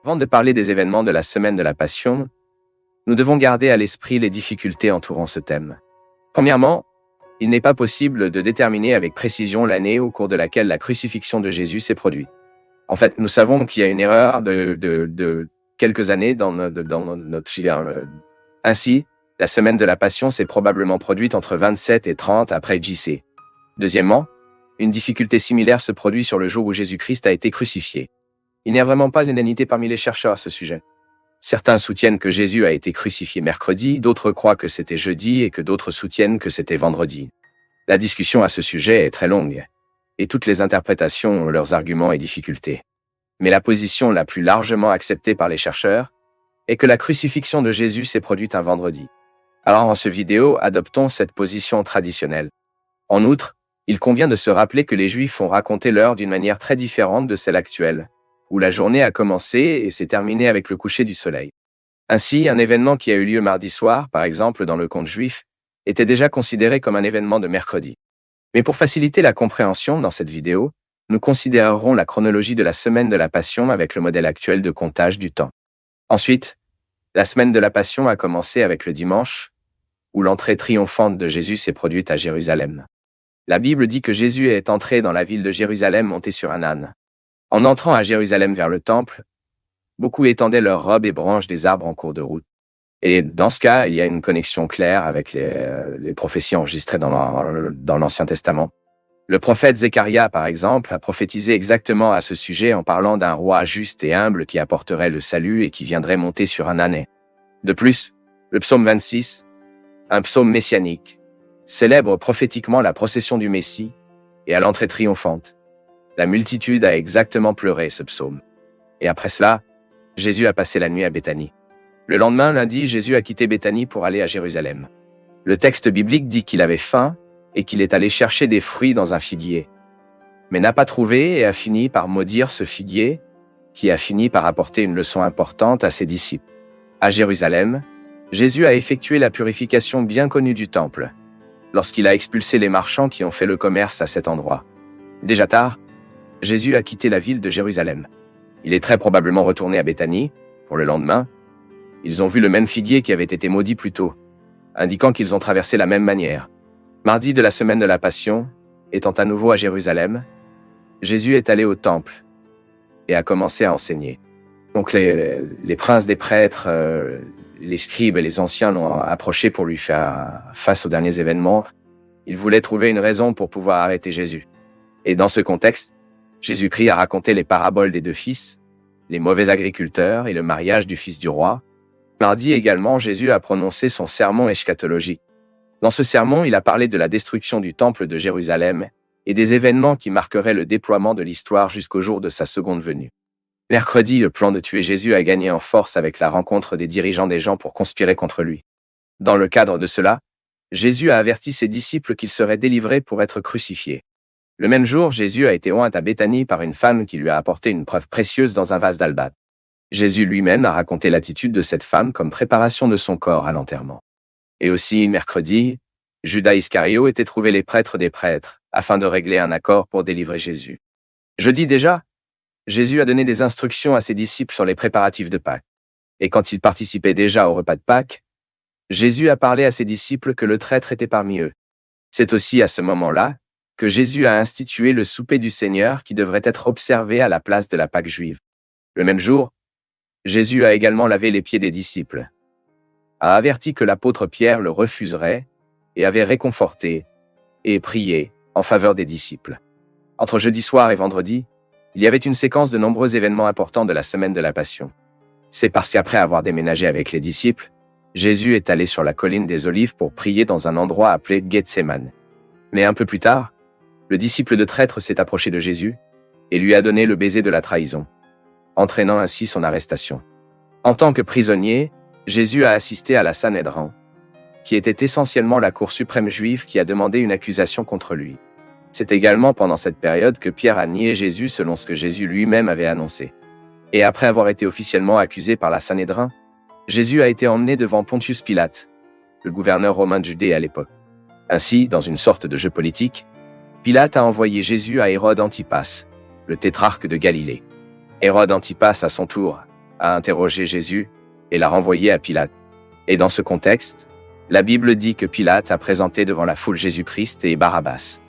Avant de parler des événements de la semaine de la Passion, nous devons garder à l'esprit les difficultés entourant ce thème. Premièrement, il n'est pas possible de déterminer avec précision l'année au cours de laquelle la crucifixion de Jésus s'est produite. En fait, nous savons qu'il y a une erreur de quelques années dans notre filière. Ainsi, la semaine de la Passion s'est probablement produite entre 27 et 30 après JC. Deuxièmement, une difficulté similaire se produit sur le jour où Jésus-Christ a été crucifié. Il n'y a vraiment pas unanimité parmi les chercheurs à ce sujet. Certains soutiennent que Jésus a été crucifié mercredi, d'autres croient que c'était jeudi et que d'autres soutiennent que c'était vendredi. La discussion à ce sujet est très longue, et toutes les interprétations ont leurs arguments et difficultés. Mais la position la plus largement acceptée par les chercheurs est que la crucifixion de Jésus s'est produite un vendredi. Alors en ce vidéo, adoptons cette position traditionnelle. En outre, il convient de se rappeler que les Juifs ont raconté l'heure d'une manière très différente de celle actuelle, où la journée a commencé et s'est terminée avec le coucher du soleil. Ainsi, un événement qui a eu lieu mardi soir, par exemple dans le conte juif, était déjà considéré comme un événement de mercredi. Mais pour faciliter la compréhension dans cette vidéo, nous considérerons la chronologie de la semaine de la Passion avec le modèle actuel de comptage du temps. Ensuite, la semaine de la Passion a commencé avec le dimanche, où l'entrée triomphante de Jésus s'est produite à Jérusalem. La Bible dit que Jésus est entré dans la ville de Jérusalem monté sur un âne. En entrant à Jérusalem vers le temple, beaucoup étendaient leurs robes et branches des arbres en cours de route. Et dans ce cas, il y a une connexion claire avec les prophéties enregistrées dans l'Ancien Testament. Le prophète Zacharia, par exemple, a prophétisé exactement à ce sujet en parlant d'un roi juste et humble qui apporterait le salut et qui viendrait monter sur un âne. De plus, le psaume 26, un psaume messianique, célèbre prophétiquement la procession du Messie et à l'entrée triomphante. La multitude a exactement pleuré ce psaume. Et après cela, Jésus a passé la nuit à Béthanie. Le lendemain, lundi, Jésus a quitté Béthanie pour aller à Jérusalem. Le texte biblique dit qu'il avait faim et qu'il est allé chercher des fruits dans un figuier, mais n'a pas trouvé et a fini par maudire ce figuier, qui a fini par apporter une leçon importante à ses disciples. À Jérusalem, Jésus a effectué la purification bien connue du temple, lorsqu'il a expulsé les marchands qui ont fait le commerce à cet endroit. Déjà tard, Jésus a quitté la ville de Jérusalem. Il est très probablement retourné à Béthanie, pour le lendemain. Ils ont vu le même figuier qui avait été maudit plus tôt, indiquant qu'ils ont traversé la même manière. Mardi de la semaine de la Passion, étant à nouveau à Jérusalem, Jésus est allé au temple et a commencé à enseigner. Donc les princes des prêtres, les scribes et les anciens l'ont approché pour lui faire face aux derniers événements. Ils voulaient trouver une raison pour pouvoir arrêter Jésus. Et dans ce contexte, Jésus-Christ a raconté les paraboles des deux fils, les mauvais agriculteurs et le mariage du fils du roi. Mardi également, Jésus a prononcé son sermon eschatologique. Dans ce sermon, il a parlé de la destruction du temple de Jérusalem et des événements qui marqueraient le déploiement de l'histoire jusqu'au jour de sa seconde venue. Mercredi, le plan de tuer Jésus a gagné en force avec la rencontre des dirigeants des gens pour conspirer contre lui. Dans le cadre de cela, Jésus a averti ses disciples qu'ils seraient délivrés pour être crucifiés. Le même jour, Jésus a été oint à Béthanie par une femme qui lui a apporté une preuve précieuse dans un vase d'albâtre. Jésus lui-même a raconté l'attitude de cette femme comme préparation de son corps à l'enterrement. Et aussi, mercredi, Judas Iscario était trouvé les prêtres des prêtres, afin de régler un accord pour délivrer Jésus. Jeudi déjà, Jésus a donné des instructions à ses disciples sur les préparatifs de Pâques. Et quand ils participaient déjà au repas de Pâques, Jésus a parlé à ses disciples que le traître était parmi eux. C'est aussi à ce moment-là que Jésus a institué le souper du Seigneur qui devrait être observé à la place de la Pâque juive. Le même jour, Jésus a également lavé les pieds des disciples, a averti que l'apôtre Pierre le refuserait et avait réconforté et prié en faveur des disciples. Entre jeudi soir et vendredi, il y avait une séquence de nombreux événements importants de la semaine de la Passion. C'est parce qu'après avoir déménagé avec les disciples, Jésus est allé sur la colline des Olives pour prier dans un endroit appelé Gethsémane. Mais un peu plus tard, le disciple de traître s'est approché de Jésus et lui a donné le baiser de la trahison, entraînant ainsi son arrestation. En tant que prisonnier, Jésus a assisté à la Sanhédrin, qui était essentiellement la cour suprême juive qui a demandé une accusation contre lui. C'est également pendant cette période que Pierre a nié Jésus selon ce que Jésus lui-même avait annoncé. Et après avoir été officiellement accusé par la Sanhédrin, Jésus a été emmené devant Pontius Pilate, le gouverneur romain de Judée à l'époque. Ainsi, dans une sorte de jeu politique, Pilate a envoyé Jésus à Hérode Antipas, le tétrarque de Galilée. Hérode Antipas, à son tour, a interrogé Jésus et l'a renvoyé à Pilate. Et dans ce contexte, la Bible dit que Pilate a présenté devant la foule Jésus-Christ et Barabbas.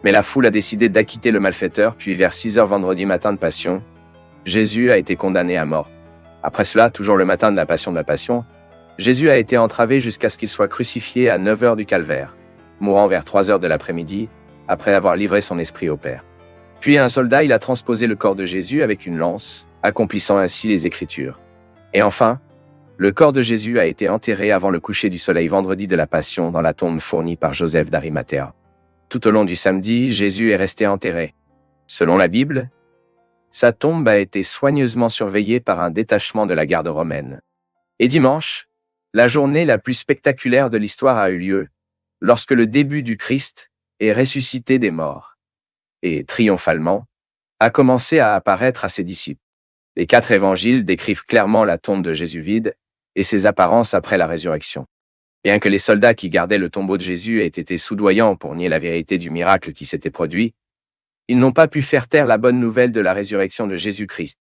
Mais la foule a décidé d'acquitter le malfaiteur, puis vers 6 heures vendredi matin de Passion, Jésus a été condamné à mort. Après cela, toujours le matin de la Passion, Jésus a été entravé jusqu'à ce qu'il soit crucifié à 9 heures du calvaire, mourant vers 3 heures de l'après-midi, après avoir livré son esprit au Père. Puis un soldat, il a transposé le corps de Jésus avec une lance, accomplissant ainsi les Écritures. Et enfin, le corps de Jésus a été enterré avant le coucher du soleil vendredi de la Passion dans la tombe fournie par Joseph d'Arimathée. Tout au long du samedi, Jésus est resté enterré. Selon la Bible, sa tombe a été soigneusement surveillée par un détachement de la garde romaine. Et dimanche, la journée la plus spectaculaire de l'histoire a eu lieu, lorsque le début du Christ est ressuscité des morts, et, triomphalement, a commencé à apparaître à ses disciples. Les 4 évangiles décrivent clairement la tombe de Jésus vide et ses apparences après la résurrection. Bien que les soldats qui gardaient le tombeau de Jésus aient été soudoyants pour nier la vérité du miracle qui s'était produit, ils n'ont pas pu faire taire la bonne nouvelle de la résurrection de Jésus-Christ.